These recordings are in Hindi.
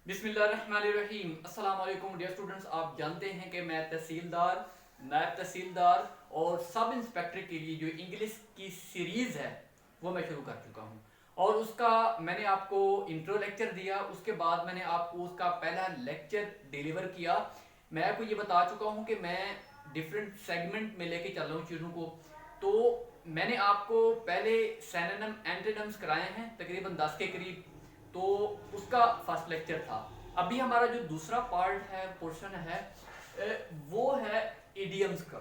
बिस्मिल्लाहिर्रहमानिर्रहीम। अस्सलाम वालेकुम डियर स्टूडेंट्स। आप जानते हैं कि मैं तहसीलदार, नायब तहसीलदार और सब इंस्पेक्टर के लिए जो इंग्लिश की सीरीज़ है वो मैं शुरू कर चुका हूँ। और उसका मैंने आपको इंट्रो लेक्चर दिया, उसके बाद मैंने आपको उसका पहला लेक्चर डिलीवर किया। मैं आपको ये बता चुका हूँ कि मैं डिफरेंट सेगमेंट में लेके चल रहा हूँ चीज़ों को। तो मैंने आपको पहले सिनोनिम एंटोनिम्स कराए हैं तकरीबन 10 के करीब, तो उसका फर्स्ट लेक्चर था। अभी हमारा जो दूसरा पार्ट है, पोर्शन है, वो है इडियम्स का,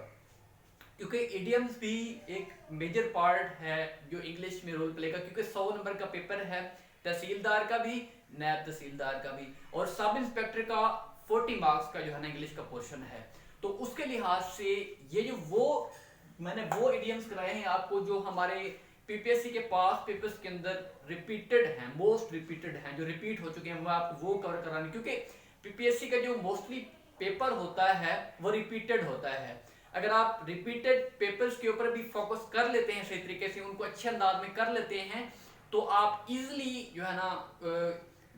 क्योंकि इडियम्स भी एक मेजर पार्ट है जो इंग्लिश में रोल प्ले का, क्योंकि 100 नंबर का पेपर है, तहसीलदार का भी, नायब तहसीलदार का भी, और सब इंस्पेक्टर का 40 मार्क्स का जो है ना इंग्लिश का पोर्शन है। तो उसके लिहाज से ये जो वो मैंने वो इडियम्स कराए हैं आपको जो हमारे पीपीएससी के पास पेपर्स के अंदर रिपीटेड हैं, मोस्ट रिपीटेड हैं, जो रिपीट हो चुके हैं, मैं आपको वो कवर कराने, क्योंकि पीपीएससी का जो मोस्टली पेपर होता है वो रिपीटेड होता है। अगर आप रिपीटेड पेपर्स के ऊपर भी फोकस कर लेते हैं, सही तरीके से उनको अच्छे अंदाज में कर लेते हैं, तो आप इजीली जो है ना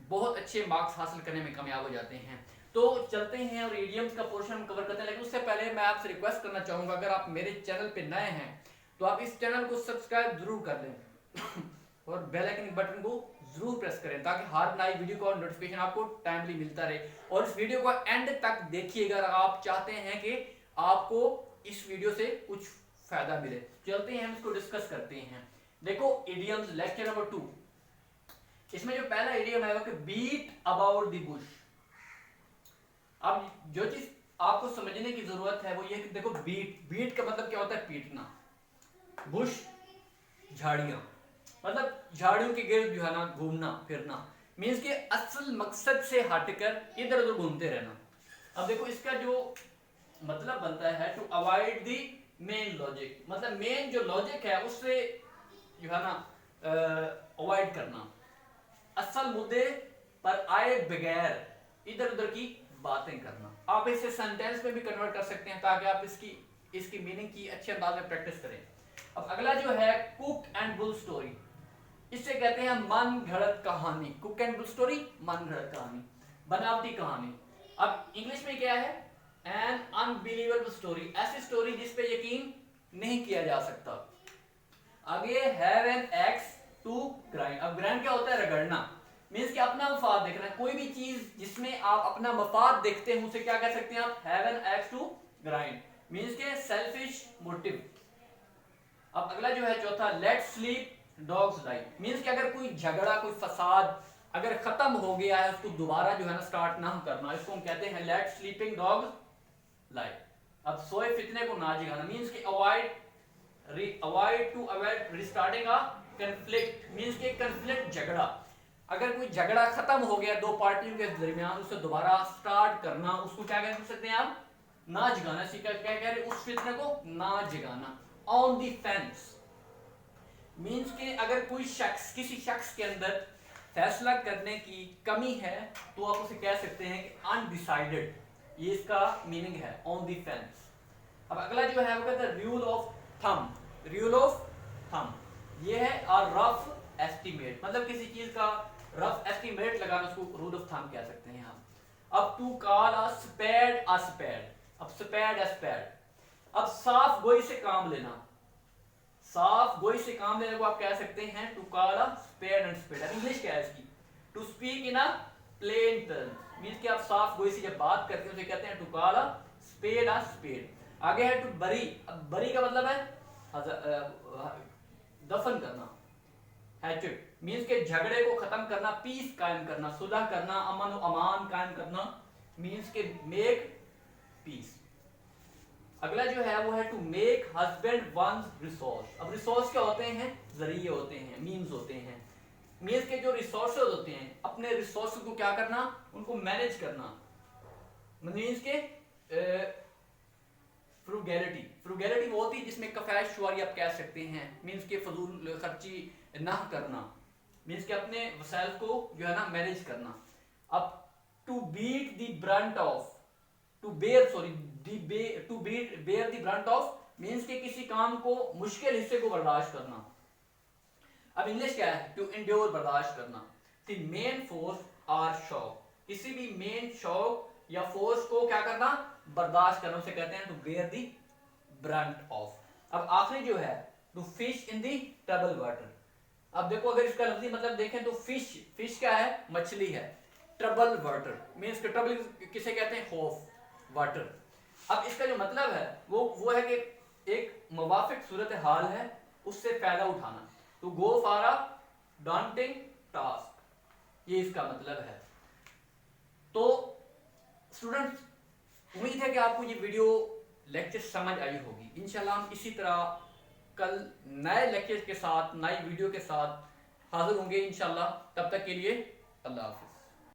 बहुत अच्छे मार्क्स हासिल करने में कामयाब हो जाते हैं। तो चलते हैं और इडियम्स का पोर्शन हम कवर करते हैं, लेकिन उससे पहले मैं आपसे रिक्वेस्ट करना चाहूंगा, अगर आप मेरे चैनल पे नए हैं तो आप इस चैनल को सब्सक्राइब जरूर कर लें और बेल आइकन बटन को जरूर प्रेस करें, ताकि हर नई वीडियो का नोटिफिकेशन आपको टाइमली मिलता रहे। और इस वीडियो को एंड तक देखिएगा अगर आप चाहते हैं कि आपको इस वीडियो से कुछ फायदा मिले। चलते हैं, हम इसको डिस्कस करते हैं। देखो इडियम्स लेक्चर नंबर 2, इसमें जो पहला इडियम है वो कि बीट अबाउट द बुश। अब जो चीज आपको समझने की जरूरत है वो ये कि देखो बीट का मतलब क्या होता है, पीटना। बुश झाड़ियां, मतलब झाड़ियों के गिर्द जो है ना घूमना फिरना, मीन्स के असल मकसद से हटकर इधर उधर घूमते रहना। अब देखो इसका जो मतलब बनता है to avoid the main logic, मतलब मेन जो लॉजिक है उससे जो है ना अवॉइड करना, असल मुद्दे पर आए बगैर इधर उधर की बातें करना। आप इसे सेंटेंस में भी कन्वर्ट कर सकते हैं ताकि आप इसकी मीनिंग की अच्छे अंदाज में प्रैक्टिस करें। अब अगला जो है कुक एंड बुल स्टोरी, इसे कहते हैं मन घड़त कहानी। कुक एंड बुल स्टोरी, मन घड़त कहानी, बनावटी कहानी। अब इंग्लिश में क्या है, एन अनबिलीवेबल स्टोरी, ऐसी स्टोरी जिस पे यकीन नहीं किया जा सकता। आगे have an axe to grind. अब ग्राइंड क्या होता है, रगड़ना, मीन्स कि अपना मफाद देखना है। कोई भी चीज जिसमें आप अपना मफाद देखते हैं उसे क्या कह सकते हैं आप, have an axe to grind, means के सेल्फिश मोटिव। अब अगला जो है चौथा, let sleeping dogs lie, means कि अगर कोई झगड़ा कोई फसाद अगर खत्म हो गया है उसको दोबारा जो है ना स्टार्ट ना करना, इसको हम कहते हैं लेट स्लीपिंग डॉग्स लाई। अब सोए फितने को ना जगाना, मीन्स कि avoid to avoid restarting a conflict, means कि कंफ्लिक्ट झगड़ा, अगर कोई झगड़ा खत्म हो गया दो पार्टियों के दरमियान उसे दोबारा स्टार्ट करना, उसको क्या कह सकते हैं आप, ना जगाना। क्या कह रहे, उस फितने को ना जगाना। ऑन द फेंस, मीन्स के अगर कोई शख्स किसी शख्स के अंदर फैसला करने की कमी है तो आप उसे कह सकते हैं कि अनडिसाइडेड, ये इसका मीनिंग है ऑन द फेंस। अब अगला जो है वो कहता है rule of thumb. Rule of thumb ये है अ रफ एस्टिमेट, मतलब किसी चीज का रफ एस्टिमेट लगाना, उसको रूल ऑफ थंब कह सकते हैं हम। अब to call a spade a spade, अब स्पेड अ स्पेड। अब साफ गोई से काम लेना, साफ गोई से काम लेने को आप कह सकते हैं to call a spade and spade. अब इंग्लिश क्या है इसकी, to speak in a plain terms, means कि आप साफ गोई से जब बात करते हैं उसे कहते हैं टू कॉल अ स्पेड। आगे है टू बरी। अब बरी का मतलब है दफन करना, हैचेट, मींस के झगड़े को खत्म करना, पीस कायम करना, सुलह करना, अमन और अमान कायम करना, मींस के मेक पीस। अगला जो है वो है to make husband one's resource. अब रिसोर्स क्या होते हैं, जरिए होते हैं, मीन्स होते हैं, मीन्स के जो रिसोर्सेज होते हैं अपने रिसोर्स को क्या करना, उनको मैनेज करना, मीन्स के फ्रूगैलिटी। फ्रूगैलिटी वो होती है जिसमें कफायत शुआरी आप कह सकते हैं, मीन्स के फजूल खर्ची ना करना, मीन्स के अपने वसाइल को जो है ना मैनेज करना। अब to beat the brunt of, to bear sorry to bear the brunt of, means के किसी काम को मुश्किल हिस्से को बर्दाश्त करना। अब इंग्लिश क्या है, टू इंड्योर बर्दाश्त करना। The main force are shock, किसी भी मेन शॉक या फोर्स को क्या करना, बर्दाश्त करना, उसे कहते हैं to bear the brunt of. अब आखिरी जो है to fish in the trouble water. अब देखो अगर इसका लफ्जी मतलब देखें तो फिश, फिश क्या है, मछली है। ट्रबल वाटर मीन्स के ट्रबल किसे कहते हैं, खौफ, वाटर। अब इसका जो मतलब है वो है कि एक मुवाफिक सूरत हाल है, उससे फायदा उठाना, to go for a daunting task, ये इसका मतलब है। तो स्टूडेंट्स, उम्मीद है कि आपको ये वीडियो लेक्चर समझ आई होगी। इंशाल्लाह हम इसी तरह कल नए लेक्चर के साथ, नई वीडियो के साथ हाजिर होंगे इंशाल्लाह। तब तक के लिए अल्लाह हाफिज़।